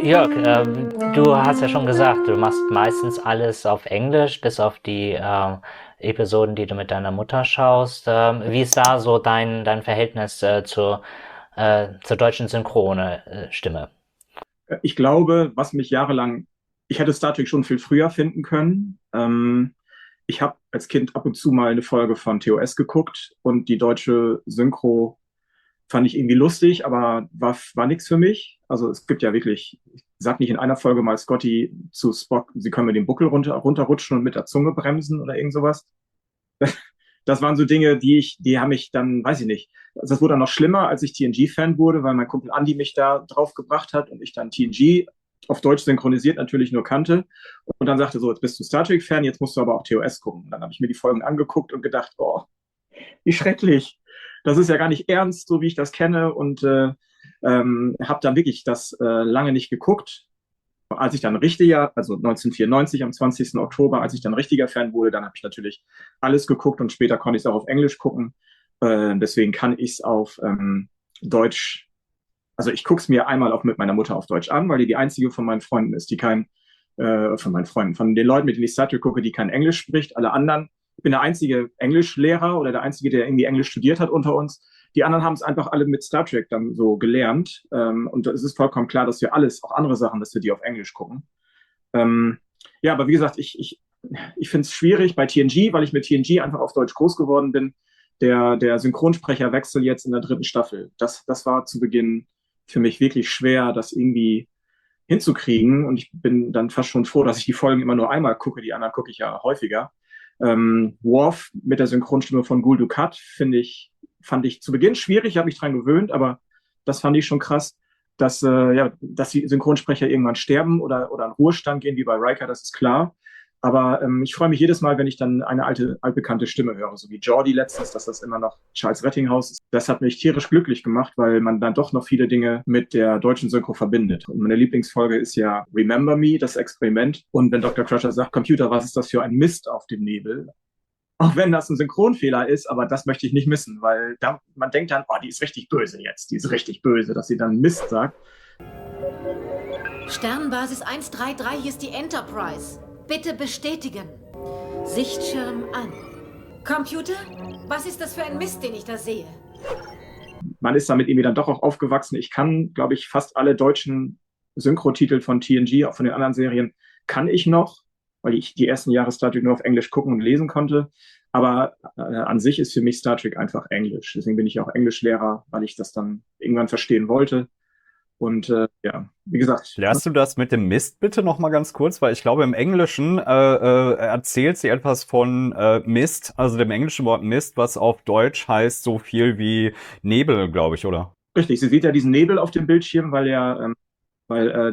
Jörg, du hast ja schon gesagt, du machst meistens alles auf Englisch, bis auf die Episoden, die du mit deiner Mutter schaust. Wie ist da so dein Verhältnis zur deutschen Synchrone Stimme? Ich glaube, was mich jahrelang, ich hätte Star Trek schon viel früher finden können. Ich habe als Kind ab und zu mal eine Folge von TOS geguckt und die deutsche Synchro fand ich irgendwie lustig, aber war nichts für mich. Also es gibt ja wirklich, ich sag nicht in einer Folge mal Scotty zu Spock, sie können mir den Buckel runterrutschen und mit der Zunge bremsen oder irgend sowas. Das waren so Dinge, die haben mich dann, weiß ich nicht. Also das wurde dann noch schlimmer, als ich TNG-Fan wurde, weil mein Kumpel Andy mich da drauf gebracht hat und ich dann TNG auf Deutsch synchronisiert natürlich nur kannte. Und dann sagte so, jetzt bist du Star Trek-Fan, jetzt musst du aber auch TOS gucken. Und dann habe ich mir die Folgen angeguckt und gedacht, oh, wie schrecklich. Das ist ja gar nicht ernst, so wie ich das kenne. Und habe dann wirklich das lange nicht geguckt. Als ich dann richtiger, also 1994 am 20. Oktober, als ich dann richtiger Fan wurde, dann habe ich natürlich alles geguckt und später konnte ich es auch auf Englisch gucken. Deswegen kann ich es auf Deutsch, also ich gucke es mir einmal auch mit meiner Mutter auf Deutsch an, weil die einzige von meinen Freunden ist, die von meinen Freunden, von den Leuten, mit denen ich Star Trek gucke, die kein Englisch spricht. Alle anderen, ich bin der einzige Englischlehrer oder der einzige, der irgendwie Englisch studiert hat unter uns. Die anderen haben es einfach alle mit Star Trek dann so gelernt. Und es ist vollkommen klar, dass wir alles, auch andere Sachen, dass wir die auf Englisch gucken. Ähm, ja, aber wie gesagt, ich finde es schwierig bei TNG, weil ich mit TNG einfach auf Deutsch groß geworden bin. Der Synchronsprecherwechsel jetzt in der dritten Staffel, das war zu Beginn für mich wirklich schwer, das irgendwie hinzukriegen. Und ich bin dann fast schon froh, dass ich die Folgen immer nur einmal gucke. Die anderen gucke ich ja häufiger. Worf mit der Synchronstimme von Gul Dukat fand ich zu Beginn schwierig, habe mich dran gewöhnt, aber das fand ich schon krass, dass die Synchronsprecher irgendwann sterben oder in Ruhestand gehen, wie bei Riker, das ist klar. Aber ich freue mich jedes Mal, wenn ich dann eine altbekannte Stimme höre, so wie Geordi letztens, dass das immer noch Charles Rettinghaus ist. Das hat mich tierisch glücklich gemacht, weil man dann doch noch viele Dinge mit der deutschen Synchro verbindet. Und meine Lieblingsfolge ist ja Remember Me, das Experiment. Und wenn Dr. Crusher sagt, Computer, was ist das für ein Mist auf dem Nebel? Auch wenn das ein Synchronfehler ist, aber das möchte ich nicht missen, weil man denkt dann, oh, die ist richtig böse jetzt, die ist richtig böse, dass sie dann Mist sagt. Sternbasis 133, hier ist die Enterprise. Bitte bestätigen. Sichtschirm an. Computer? Was ist das für ein Mist, den ich da sehe? Man ist damit irgendwie dann doch auch aufgewachsen. Ich kann, glaube ich, fast alle deutschen Synchrotitel von TNG, auch von den anderen Serien, kann ich noch, weil ich die ersten Jahre Star Trek nur auf Englisch gucken und lesen konnte. Aber an sich ist für mich Star Trek einfach Englisch. Deswegen bin ich auch Englischlehrer, weil ich das dann irgendwann verstehen wollte. Und ja, wie gesagt. Klärst du das mit dem Mist bitte noch mal ganz kurz? Weil ich glaube, im Englischen erzählt sie etwas von Mist, also dem englischen Wort Mist, was auf Deutsch heißt so viel wie Nebel, glaube ich, oder? Richtig, sie sieht ja diesen Nebel auf dem Bildschirm, weil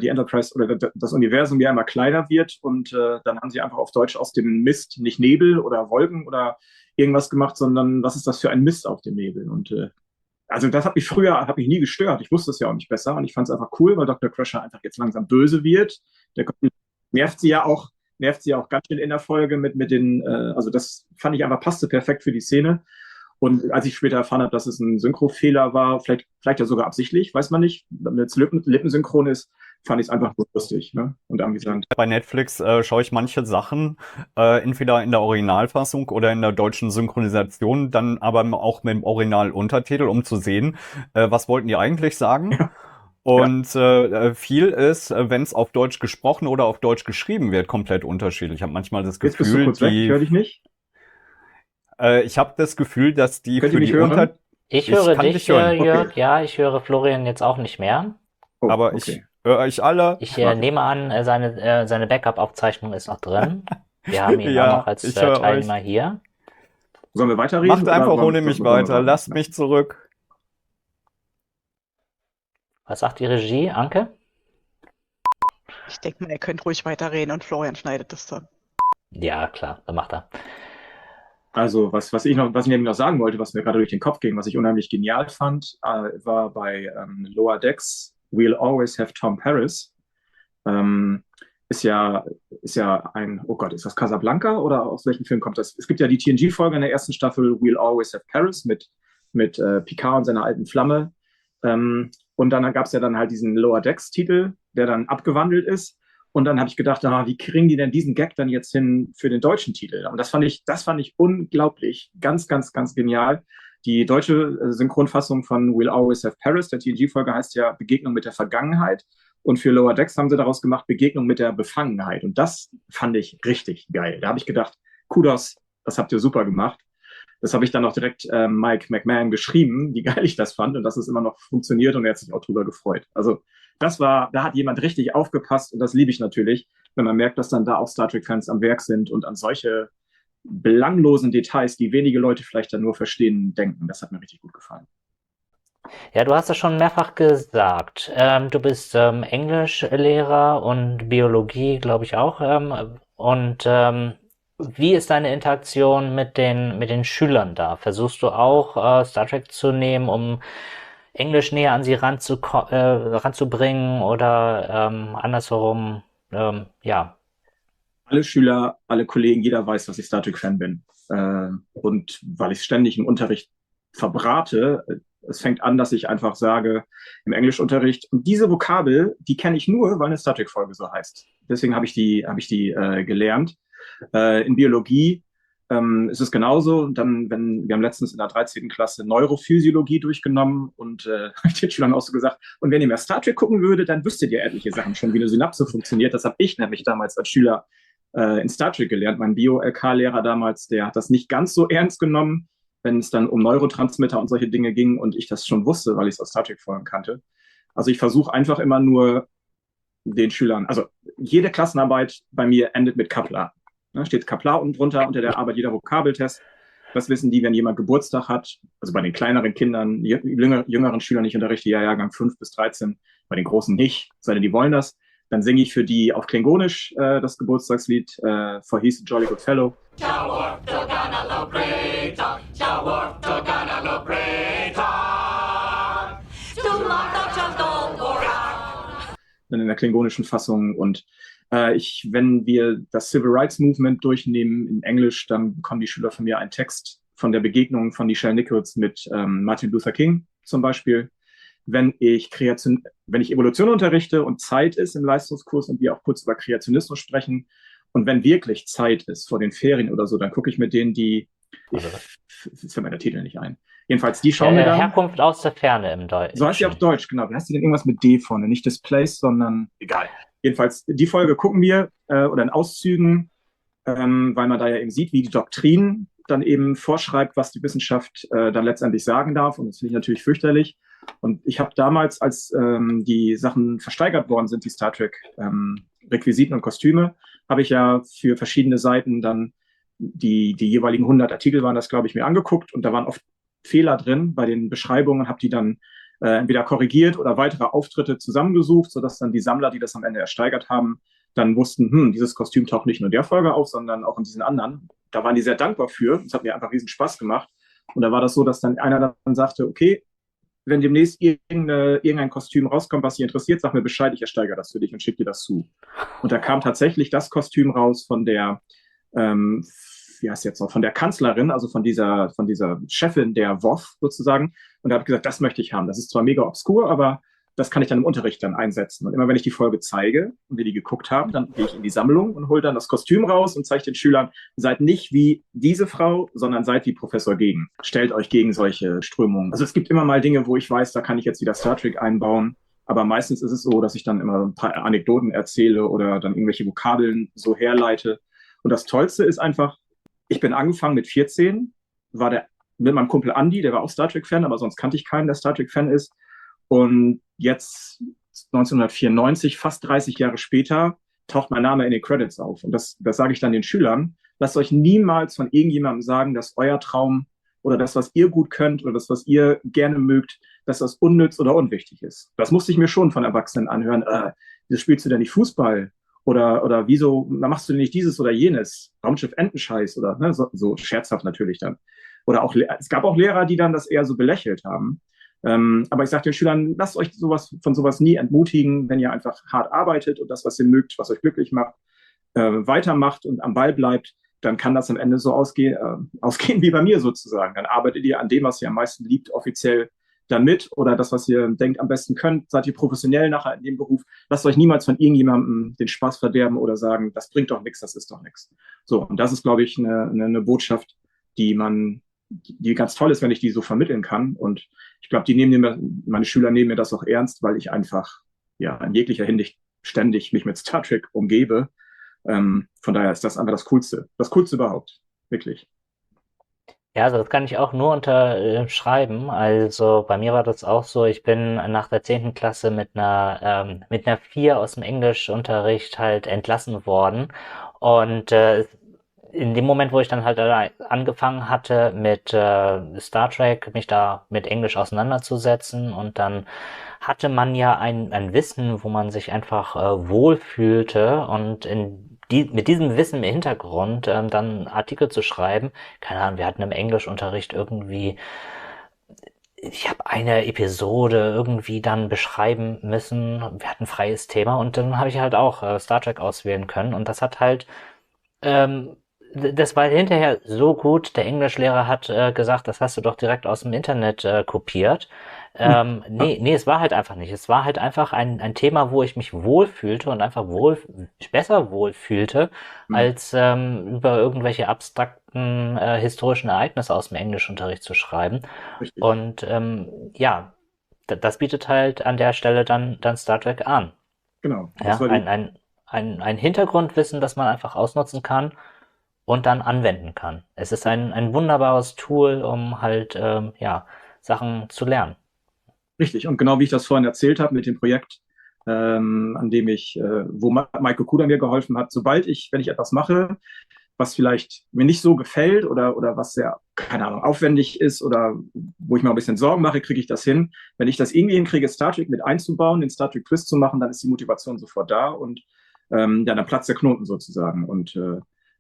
die Enterprise oder das Universum ja immer kleiner wird und dann haben sie einfach auf Deutsch aus dem Mist nicht Nebel oder Wolken oder irgendwas gemacht, sondern was ist das für ein Mist auf dem Nebel? Und also das hat mich nie gestört. Ich wusste es ja auch nicht besser und ich fand es einfach cool, weil Dr. Crusher einfach jetzt langsam böse wird. Der nervt sie ja auch, nervt sie ja auch ganz schön in der Folge mit den, also das fand ich einfach passte perfekt für die Szene. Und als ich später erfahren habe, dass es ein Synchrofehler war, vielleicht ja sogar absichtlich, weiß man nicht, wenn es lippensynchron ist, fand ich es einfach nur lustig, ne? Und amüsant. Bei Netflix schaue ich manche Sachen entweder in der Originalfassung oder in der deutschen Synchronisation, dann aber auch mit dem Originaluntertitel, um zu sehen, was wollten die eigentlich sagen. Ja, Und viel ist, wenn es auf Deutsch gesprochen oder auf Deutsch geschrieben wird, komplett unterschiedlich. Ich habe manchmal das jetzt bist du Gefühl, kurz weg, ich höre dich nicht. ich habe das Gefühl, dass die Könnt ihr für mich die hören? Ich Ich höre kann dich, dich hören, Jörg. Okay. Ja, ich höre Florian jetzt auch nicht mehr. Oh, aber okay. ich höre euch alle. Ich nehme an, seine Backup-Aufzeichnung ist noch drin. Wir haben ihn auch noch Ja, als ich höre euch. Teilnehmer hier. Sollen wir weiterreden Macht einfach oder ohne mich wollen wir weiter. warten? Lasst mich zurück. Was sagt die Regie, Anke? Ich denke mal, ihr könnt ruhig weiterreden und Florian schneidet das dann. Ja, klar, dann macht er. Also, was ich nämlich noch sagen wollte, was mir gerade durch den Kopf ging, was ich unheimlich genial fand, war bei Lower Decks, We'll Always Have Tom Paris. Ähm, ist ja, oh Gott, ist das Casablanca oder aus welchem Film kommt das? Es gibt ja die TNG-Folge in der ersten Staffel, We'll Always Have Paris mit Picard und seiner alten Flamme. Und dann gab es ja dann halt diesen Lower Decks-Titel, der dann abgewandelt ist. Und dann habe ich gedacht, wie kriegen die denn diesen Gag dann jetzt hin für den deutschen Titel? Und das fand ich unglaublich, ganz, ganz, ganz genial. Die deutsche Synchronfassung von We'll Always Have Paris, der TNG-Folge, heißt ja Begegnung mit der Vergangenheit. Und für Lower Decks haben sie daraus gemacht Begegnung mit der Befangenheit. Und das fand ich richtig geil. Da habe ich gedacht, Kudos, das habt ihr super gemacht. Das habe ich dann auch direkt Mike McMahon geschrieben, wie geil ich das fand und dass es immer noch funktioniert und er hat sich auch drüber gefreut. Also da hat jemand richtig aufgepasst und das liebe ich natürlich, wenn man merkt, dass dann da auch Star Trek-Fans am Werk sind und an solche belanglosen Details, die wenige Leute vielleicht dann nur verstehen, denken. Das hat mir richtig gut gefallen. Ja, du hast es schon mehrfach gesagt. Du bist Englischlehrer und Biologie, glaube ich auch. Wie ist deine Interaktion mit den Schülern da? Versuchst du auch Star Trek zu nehmen, um Englisch näher an sie ranzubringen oder andersherum? Ja. Alle Schüler, alle Kollegen, jeder weiß, dass ich Star Trek-Fan bin. Und weil ich ständig im Unterricht verbrate, es fängt an, dass ich einfach sage im Englischunterricht, und diese Vokabel, die kenne ich nur, weil eine Star Trek-Folge so heißt. Deswegen habe ich die gelernt. In Biologie ist es genauso. Dann, wir haben letztens in der 13. Klasse Neurophysiologie durchgenommen und habe ich den Schülern auch so gesagt, und wenn ihr mehr Star Trek gucken würdet, dann wüsstet ihr etliche Sachen schon, wie eine Synapse funktioniert. Das habe ich nämlich damals als Schüler in Star Trek gelernt. Mein Bio-LK-Lehrer damals, der hat das nicht ganz so ernst genommen, wenn es dann um Neurotransmitter und solche Dinge ging und ich das schon wusste, weil ich es aus Star Trek-Folgen kannte. Also ich versuche einfach immer nur den Schülern, also jede Klassenarbeit bei mir endet mit Kapla. Da steht Kapla unten drunter, unter der Arbeit jeder Vokabeltest. Das wissen die, wenn jemand Geburtstag hat, also bei den kleineren Kindern, jüngeren Schülern, ich unterrichte ja Jahrgang 5 bis 13, bei den großen nicht, sei denn die wollen das. Dann singe ich für die auf Klingonisch das Geburtstagslied For He's a Jolly Good Fellow. Dann in der klingonischen Fassung und wenn wir das Civil Rights Movement durchnehmen in Englisch, dann bekommen die Schüler von mir einen Text von der Begegnung von Nichelle Nichols mit Martin Luther King zum Beispiel. Wenn ich Evolution unterrichte und Zeit ist im Leistungskurs und wir auch kurz über Kreationismus sprechen und wenn wirklich Zeit ist vor den Ferien oder so, dann gucke ich mit denen jetzt fällt mir der Titel nicht ein. Jedenfalls, die schauen mir dann. Herkunft aus der Ferne im Deutschen. So heißt sie auf Deutsch, genau. Wie heißt die denn irgendwas mit D vorne? Nicht Displaced, sondern egal. Jedenfalls, die Folge gucken wir oder in Auszügen, weil man da ja eben sieht, wie die Doktrin dann eben vorschreibt, was die Wissenschaft dann letztendlich sagen darf. Und das finde ich natürlich fürchterlich. Und ich habe damals, als die Sachen versteigert worden sind, die Star Trek Requisiten und Kostüme, habe ich ja für verschiedene Seiten dann die jeweiligen 100 Artikel waren das, glaube ich, mir angeguckt. Und da waren oft Fehler drin bei den Beschreibungen, habe die dann entweder korrigiert oder weitere Auftritte zusammengesucht, sodass dann die Sammler, die das am Ende ersteigert haben, dann wussten, dieses Kostüm taucht nicht nur in der Folge auf, sondern auch in diesen anderen. Da waren die sehr dankbar für. Das hat mir einfach riesen Spaß gemacht. Und da war das so, dass dann einer dann sagte, okay, wenn demnächst irgendein Kostüm rauskommt, was dich interessiert, sag mir Bescheid, ich ersteigere das für dich und schicke dir das zu. Und da kam tatsächlich das Kostüm raus von der wie heißt jetzt noch, von der Kanzlerin, also von dieser Chefin der WOF sozusagen. Und da habe ich gesagt, das möchte ich haben. Das ist zwar mega obskur, aber das kann ich dann im Unterricht dann einsetzen. Und immer wenn ich die Folge zeige und wir die geguckt haben, dann gehe ich in die Sammlung und hole dann das Kostüm raus und zeige den Schülern, seid nicht wie diese Frau, sondern seid wie Professor Gegen. Stellt euch gegen solche Strömungen. Also es gibt immer mal Dinge, wo ich weiß, da kann ich jetzt wieder Star Trek einbauen. Aber meistens ist es so, dass ich dann immer ein paar Anekdoten erzähle oder dann irgendwelche Vokabeln so herleite. Und das Tollste ist einfach, ich bin angefangen mit 14, mit meinem Kumpel Andy, der war auch Star Trek-Fan, aber sonst kannte ich keinen, der Star Trek-Fan ist. Und jetzt 1994, fast 30 Jahre später, taucht mein Name in den Credits auf. Und das sage ich dann den Schülern. Lasst euch niemals von irgendjemandem sagen, dass euer Traum oder das, was ihr gut könnt oder das, was ihr gerne mögt, dass das unnütz oder unwichtig ist. Das musste ich mir schon von Erwachsenen anhören. Wieso spielst du denn nicht Fußball? Oder wieso machst du denn nicht dieses oder jenes? Raumschiff Entenscheiß oder ne, so scherzhaft natürlich dann. Oder auch, es gab auch Lehrer, die dann das eher so belächelt haben. Aber ich sage den Schülern, lasst euch von sowas nie entmutigen, wenn ihr einfach hart arbeitet und das, was ihr mögt, was euch glücklich macht, weitermacht und am Ball bleibt, dann kann das am Ende so ausgehen wie bei mir sozusagen. Dann arbeitet ihr an dem, was ihr am meisten liebt, offiziell dann mit oder das, was ihr denkt, am besten könnt, seid ihr professionell nachher in dem Beruf. Lasst euch niemals von irgendjemandem den Spaß verderben oder sagen, das bringt doch nichts, das ist doch nichts. So, und das ist, glaube ich, eine Botschaft, die ganz toll ist, wenn ich die so vermitteln kann. Und ich glaube, meine Schüler nehmen mir das auch ernst, weil ich einfach ja in jeglicher Hinsicht ständig mich mit Star Trek umgebe. Von daher ist das einfach das Coolste. Das Coolste überhaupt. Wirklich. Ja, also das kann ich auch nur unterschreiben. Also bei mir war das auch so, ich bin nach der 10. Klasse mit einer 4 aus dem Englischunterricht halt entlassen worden. Und in dem Moment, wo ich dann halt angefangen hatte mit Star Trek, mich da mit Englisch auseinanderzusetzen, und dann hatte man ja ein Wissen, wo man sich einfach wohlfühlte, und mit diesem Wissen im Hintergrund dann Artikel zu schreiben. Keine Ahnung, wir hatten im Englischunterricht irgendwie, ich habe eine Episode irgendwie dann beschreiben müssen. Wir hatten freies Thema, und dann habe ich halt auch Star Trek auswählen können, und das hat halt ähm, das war hinterher so gut. Der Englischlehrer hat gesagt, das hast du doch direkt aus dem Internet kopiert. Nee, es war halt einfach nicht. Es war halt einfach ein Thema, wo ich mich wohlfühlte und einfach besser wohlfühlte, Hm, als über irgendwelche abstrakten historischen Ereignisse aus dem Englischunterricht zu schreiben. richtig. Und ja, das bietet halt an der Stelle dann Star Trek an. Genau. Das Ja, war ein Hintergrundwissen, das man einfach ausnutzen kann und dann anwenden kann. Es ist ein wunderbares Tool, um halt ja, Sachen zu lernen. richtig. Und genau wie ich das vorhin erzählt habe mit dem Projekt, an dem wo Michael Kuda mir geholfen hat, wenn ich etwas mache, was vielleicht mir nicht so gefällt oder was sehr, keine Ahnung, aufwendig ist oder wo ich mir ein bisschen Sorgen mache, kriege ich das hin. Wenn ich das irgendwie hinkriege, Star Trek mit einzubauen, den Star Trek Twist zu machen, dann ist die Motivation sofort da und ja, dann platzt der Knoten sozusagen. Und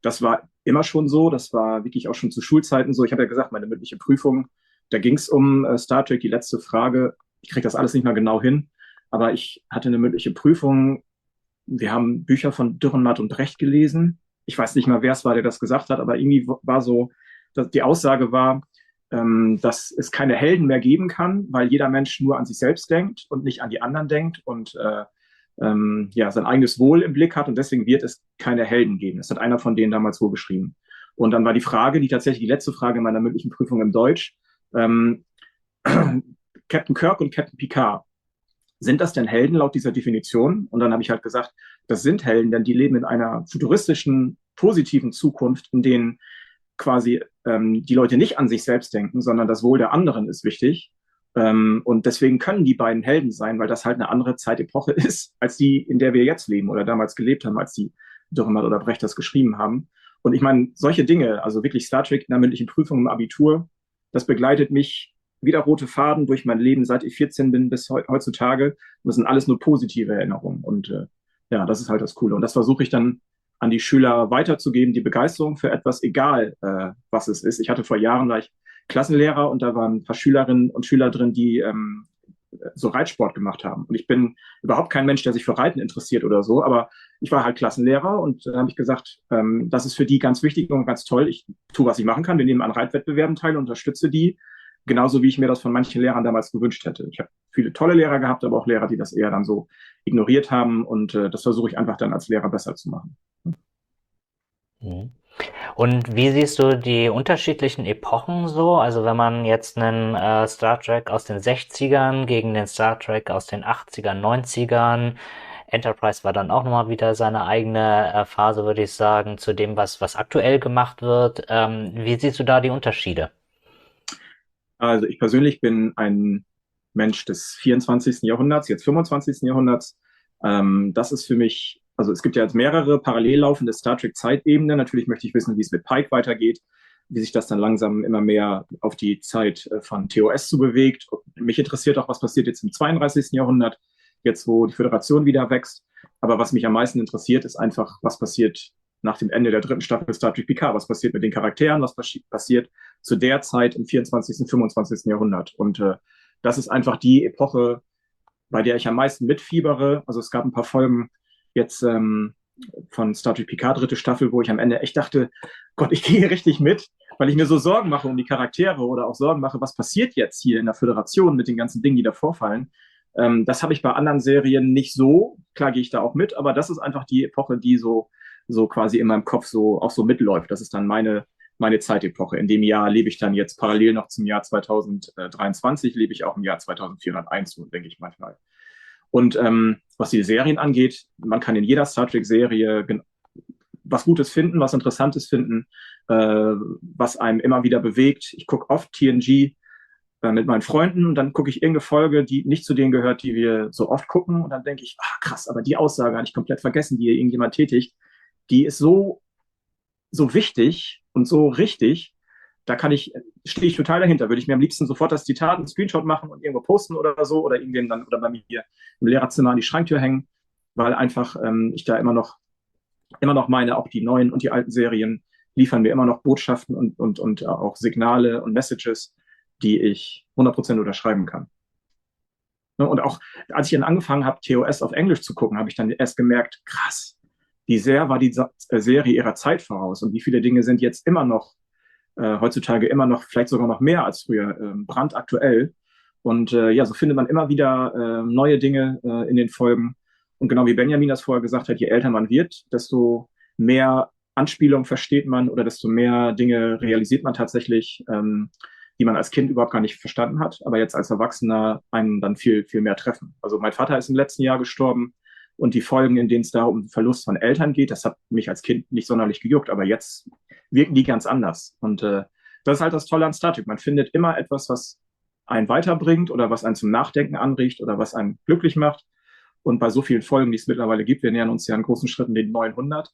das war immer schon so, das war wirklich auch schon zu Schulzeiten so. Ich habe ja gesagt, meine mündliche Prüfung, da ging es um Star Trek, die letzte Frage. Ich kriege das alles nicht mehr genau hin, aber ich hatte eine mündliche Prüfung. Wir haben Bücher von Dürrenmatt und Brecht gelesen. Ich weiß nicht mal, wer es war, der das gesagt hat, aber irgendwie war so, dass die Aussage war, dass es keine Helden mehr geben kann, weil jeder Mensch nur an sich selbst denkt und nicht an die anderen denkt und ja, sein eigenes Wohl im Blick hat und deswegen wird es keine Helden geben. Das hat einer von denen damals so geschrieben. Und dann war die Frage, tatsächlich die letzte Frage in meiner mündlichen Prüfung im Deutsch, ähm, Captain Kirk und Captain Picard, sind das denn Helden laut dieser Definition? Und dann habe ich halt gesagt, das sind Helden, denn die leben in einer futuristischen, positiven Zukunft, in denen quasi die Leute nicht an sich selbst denken, sondern das Wohl der anderen ist wichtig. Und deswegen können die beiden Helden sein, weil das halt eine andere Zeitepoche ist, als die, in der wir jetzt leben oder damals gelebt haben, als die Dürrenmatt oder Brecht das geschrieben haben. Und ich meine, solche Dinge, also wirklich Star Trek in der mündlichen Prüfung im Abitur, das begleitet mich wie der rote Faden durch mein Leben, seit ich 14 bin bis heutzutage. Und das sind alles nur positive Erinnerungen. Und ja, das ist halt das Coole. Und das versuche ich dann an die Schüler weiterzugeben, die Begeisterung für etwas, egal was es ist. Ich hatte vor Jahren, war ich Klassenlehrer und da waren ein paar Schülerinnen und Schüler drin, die so Reitsport gemacht haben. Und ich bin überhaupt kein Mensch, der sich für Reiten interessiert oder so, aber ich war halt Klassenlehrer und dann habe ich gesagt, das ist für die ganz wichtig und ganz toll. Ich tue, was ich machen kann. Wir nehmen an Reitwettbewerben teil und unterstütze die, genauso wie ich mir das von manchen Lehrern damals gewünscht hätte. Ich habe viele tolle Lehrer gehabt, aber auch Lehrer, die das eher dann so ignoriert haben und das versuche ich einfach dann als Lehrer besser zu machen. Mhm. Und wie siehst du die unterschiedlichen Epochen so? Also wenn man jetzt einen Star Trek aus den 60ern gegen den Star Trek aus den 80ern, 90ern, Enterprise war dann auch nochmal wieder seine eigene Phase, würde ich sagen, zu dem, was aktuell gemacht wird. Wie siehst du da die Unterschiede? Also ich persönlich bin ein Mensch des 24. Jahrhunderts, jetzt 25. Jahrhunderts. Das ist für mich, also es gibt ja jetzt mehrere parallel laufende Star Trek Zeitebenen. Natürlich möchte ich wissen, wie es mit Pike weitergeht, wie sich das dann langsam immer mehr auf die Zeit von TOS zu bewegt. Und mich interessiert auch, was passiert jetzt im 32. Jahrhundert, jetzt wo die Föderation wieder wächst. Aber was mich am meisten interessiert, ist einfach, was passiert nach dem Ende der dritten Staffel Star Trek Picard, was passiert mit den Charakteren, was passiert zu der Zeit im 24., 25. Jahrhundert. Und das ist einfach die Epoche, bei der ich am meisten mitfiebere. Also es gab ein paar Folgen jetzt von Star Trek Picard, dritte Staffel, wo ich am Ende echt dachte, Gott, ich gehe richtig mit. weil ich mir so Sorgen mache um die Charaktere oder auch Sorgen mache, was passiert jetzt hier in der Föderation mit den ganzen Dingen, die da vorfallen. Das habe ich bei anderen Serien nicht so. Klar gehe ich da auch mit, aber das ist einfach die Epoche, die so quasi in meinem Kopf so auch so mitläuft. Das ist dann meine Zeitepoche. In dem Jahr lebe ich dann jetzt parallel noch zum Jahr 2023, lebe ich auch im Jahr 2401, so denke ich manchmal. Und was die Serien angeht, man kann in jeder Star Trek-Serie was Gutes finden, was Interessantes finden, was einem immer wieder bewegt. Ich gucke oft TNG mit meinen Freunden und dann gucke ich irgendeine Folge, die nicht zu denen gehört, die wir so oft gucken und dann denke ich, ach krass, aber die Aussage hatte ich komplett vergessen, die hier irgendjemand tätigt. Die ist so wichtig und so richtig, stehe ich total dahinter. Würde ich mir am liebsten sofort das Zitat, einen Screenshot machen und irgendwo posten oder so oder irgendwem dann oder bei mir hier im Lehrerzimmer an die Schranktür hängen, weil einfach ich da immer noch meine, auch die neuen und die alten Serien liefern mir immer noch Botschaften und auch Signale und Messages, die ich 100% unterschreiben kann. Ne, und auch als ich dann angefangen habe, TOS auf Englisch zu gucken, habe ich dann erst gemerkt, krass, wie sehr war die Serie ihrer Zeit voraus und wie viele Dinge sind jetzt immer noch, heutzutage immer noch, vielleicht sogar noch mehr als früher, brandaktuell. Und ja, so findet man immer wieder neue Dinge in den Folgen. Und genau wie Benjamin das vorher gesagt hat, je älter man wird, desto mehr Anspielung versteht man oder desto mehr Dinge realisiert man tatsächlich, die man als Kind überhaupt gar nicht verstanden hat, aber jetzt als Erwachsener einen dann viel, viel mehr treffen. Also mein Vater ist im letzten Jahr gestorben und die Folgen, in denen es da um den Verlust von Eltern geht, das hat mich als Kind nicht sonderlich gejuckt, aber jetzt wirken die ganz anders. Und das ist halt das Tolle an Star Trek. Man findet immer etwas, was einen weiterbringt oder was einen zum Nachdenken anregt oder was einen glücklich macht. Und bei so vielen Folgen, die es mittlerweile gibt, wir nähern uns ja in großen Schritten den 900,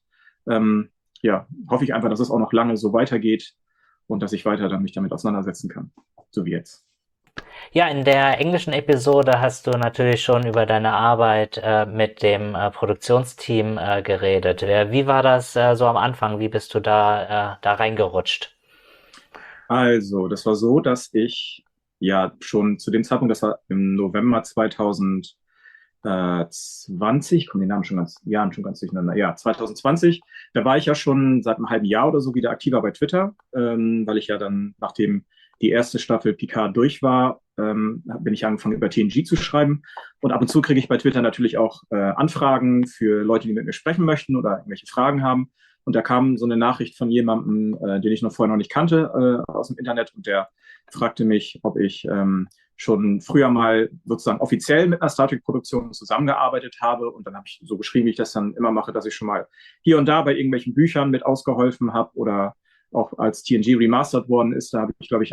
ja, hoffe ich einfach, dass es auch noch lange so weitergeht und dass ich weiter dann mich damit auseinandersetzen kann, so wie jetzt. Ja, in der englischen Episode hast du natürlich schon über deine Arbeit mit dem Produktionsteam geredet. Wie war das so am Anfang? Wie bist du da reingerutscht? Also, das war so, dass ich ja schon zu dem Zeitpunkt, das war im November 2020, kommen die Namen schon ganz durcheinander. Ja, 2020, da war ich ja schon seit einem halben Jahr oder so wieder aktiver bei Twitter, weil ich ja dann, nachdem die erste Staffel Picard durch war, bin ich angefangen, über TNG zu schreiben. Und ab und zu kriege ich bei Twitter natürlich auch Anfragen für Leute, die mit mir sprechen möchten oder irgendwelche Fragen haben. Und da kam so eine Nachricht von jemandem, den ich vorher noch nicht kannte, aus dem Internet. Und der fragte mich, ob ich schon früher mal sozusagen offiziell mit einer Star Trek-Produktion zusammengearbeitet habe. Und dann habe ich so geschrieben, wie ich das dann immer mache, dass ich schon mal hier und da bei irgendwelchen Büchern mit ausgeholfen habe oder auch als TNG remastered worden ist, da habe ich, glaube ich,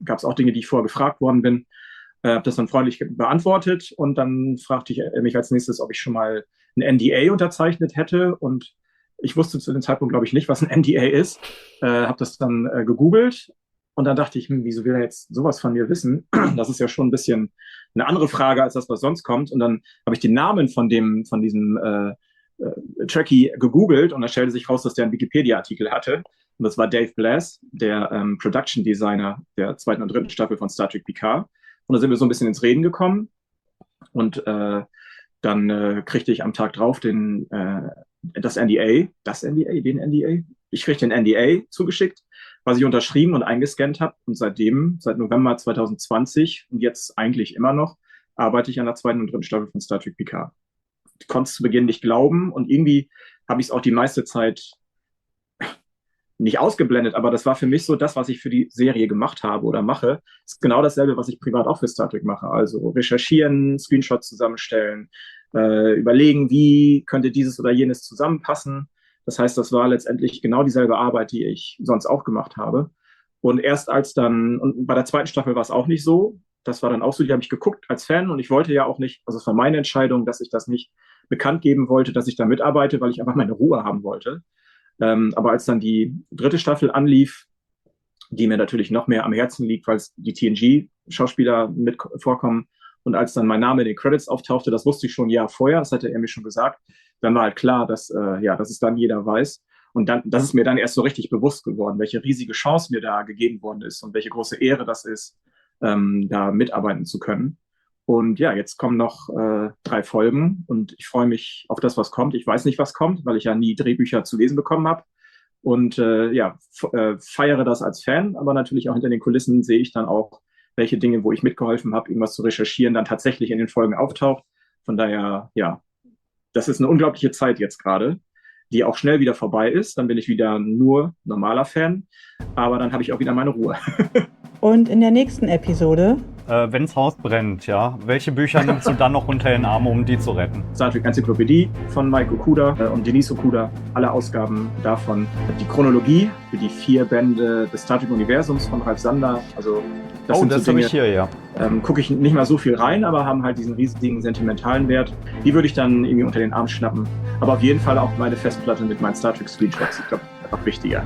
gab es auch Dinge, die ich vorher gefragt worden bin. Habe das dann freundlich beantwortet und dann fragte ich mich als nächstes, ob ich schon mal ein NDA unterzeichnet hätte. Und ich wusste zu dem Zeitpunkt, glaube ich, nicht, was ein NDA ist. Habe das dann gegoogelt und dann dachte ich, wieso will er jetzt sowas von mir wissen? Das ist ja schon ein bisschen eine andere Frage als das, was sonst kommt. Und dann habe ich den Namen von diesem Trekkie gegoogelt und da stellte sich raus, dass der einen Wikipedia-Artikel hatte. Und das war Dave Blass, der Production Designer der zweiten und dritten Staffel von Star Trek Picard. Und da sind wir so ein bisschen ins Reden gekommen. Und dann kriegte ich am Tag drauf den NDA. Ich kriegte den NDA zugeschickt, was ich unterschrieben und eingescannt habe. Und seit November 2020 und jetzt eigentlich immer noch, arbeite ich an der zweiten und dritten Staffel von Star Trek Picard. Ich konnte es zu Beginn nicht glauben und irgendwie habe ich es auch die meiste Zeit nicht ausgeblendet, aber das war für mich so das, was ich für die Serie gemacht habe oder mache, ist genau dasselbe, was ich privat auch für Star Trek mache. Also recherchieren, Screenshots zusammenstellen, überlegen, wie könnte dieses oder jenes zusammenpassen. Das heißt, das war letztendlich genau dieselbe Arbeit, die ich sonst auch gemacht habe. Und und bei der zweiten Staffel war es auch nicht so. Das war dann auch so, die habe ich geguckt als Fan und ich wollte ja auch nicht, also es war meine Entscheidung, dass ich das nicht bekannt geben wollte, dass ich da mitarbeite, weil ich einfach meine Ruhe haben wollte. Aber als dann die dritte Staffel anlief, die mir natürlich noch mehr am Herzen liegt, weil die TNG-Schauspieler mit vorkommen und als dann mein Name in den Credits auftauchte, das wusste ich schon ein Jahr vorher, das hatte er mir schon gesagt, dann war halt klar, dass es dann jeder weiß. Und das ist mir dann erst so richtig bewusst geworden, welche riesige Chance mir da gegeben worden ist und welche große Ehre das ist, da mitarbeiten zu können. Und ja, jetzt kommen noch 3 Folgen und ich freue mich auf das, was kommt. Ich weiß nicht, was kommt, weil ich ja nie Drehbücher zu lesen bekommen habe. und feiere das als Fan, aber natürlich auch hinter den Kulissen sehe ich dann auch, welche Dinge, wo ich mitgeholfen habe, irgendwas zu recherchieren, dann tatsächlich in den Folgen auftaucht. Von daher, ja, das ist eine unglaubliche Zeit jetzt gerade, die auch schnell wieder vorbei ist. Dann bin ich wieder nur normaler Fan, aber dann habe ich auch wieder meine Ruhe. Und in der nächsten Episode? Wenn's Haus brennt, ja. Welche Bücher nimmst du dann noch unter den Arm, um die zu retten? Star Trek Enzyklopädie von Mike Okuda und Denise Okuda. Alle Ausgaben davon. Die Chronologie für die 4 Bände des Star Trek Universums von Ralf Sander. Also das sind das so habe Dinge, ich hier, ja. gucke ich nicht mal so viel rein, aber haben halt diesen riesigen sentimentalen Wert. Die würde ich dann irgendwie unter den Arm schnappen. Aber auf jeden Fall auch meine Festplatte mit meinen Star Trek Screenshots. Ich glaube, das ist einfach wichtiger.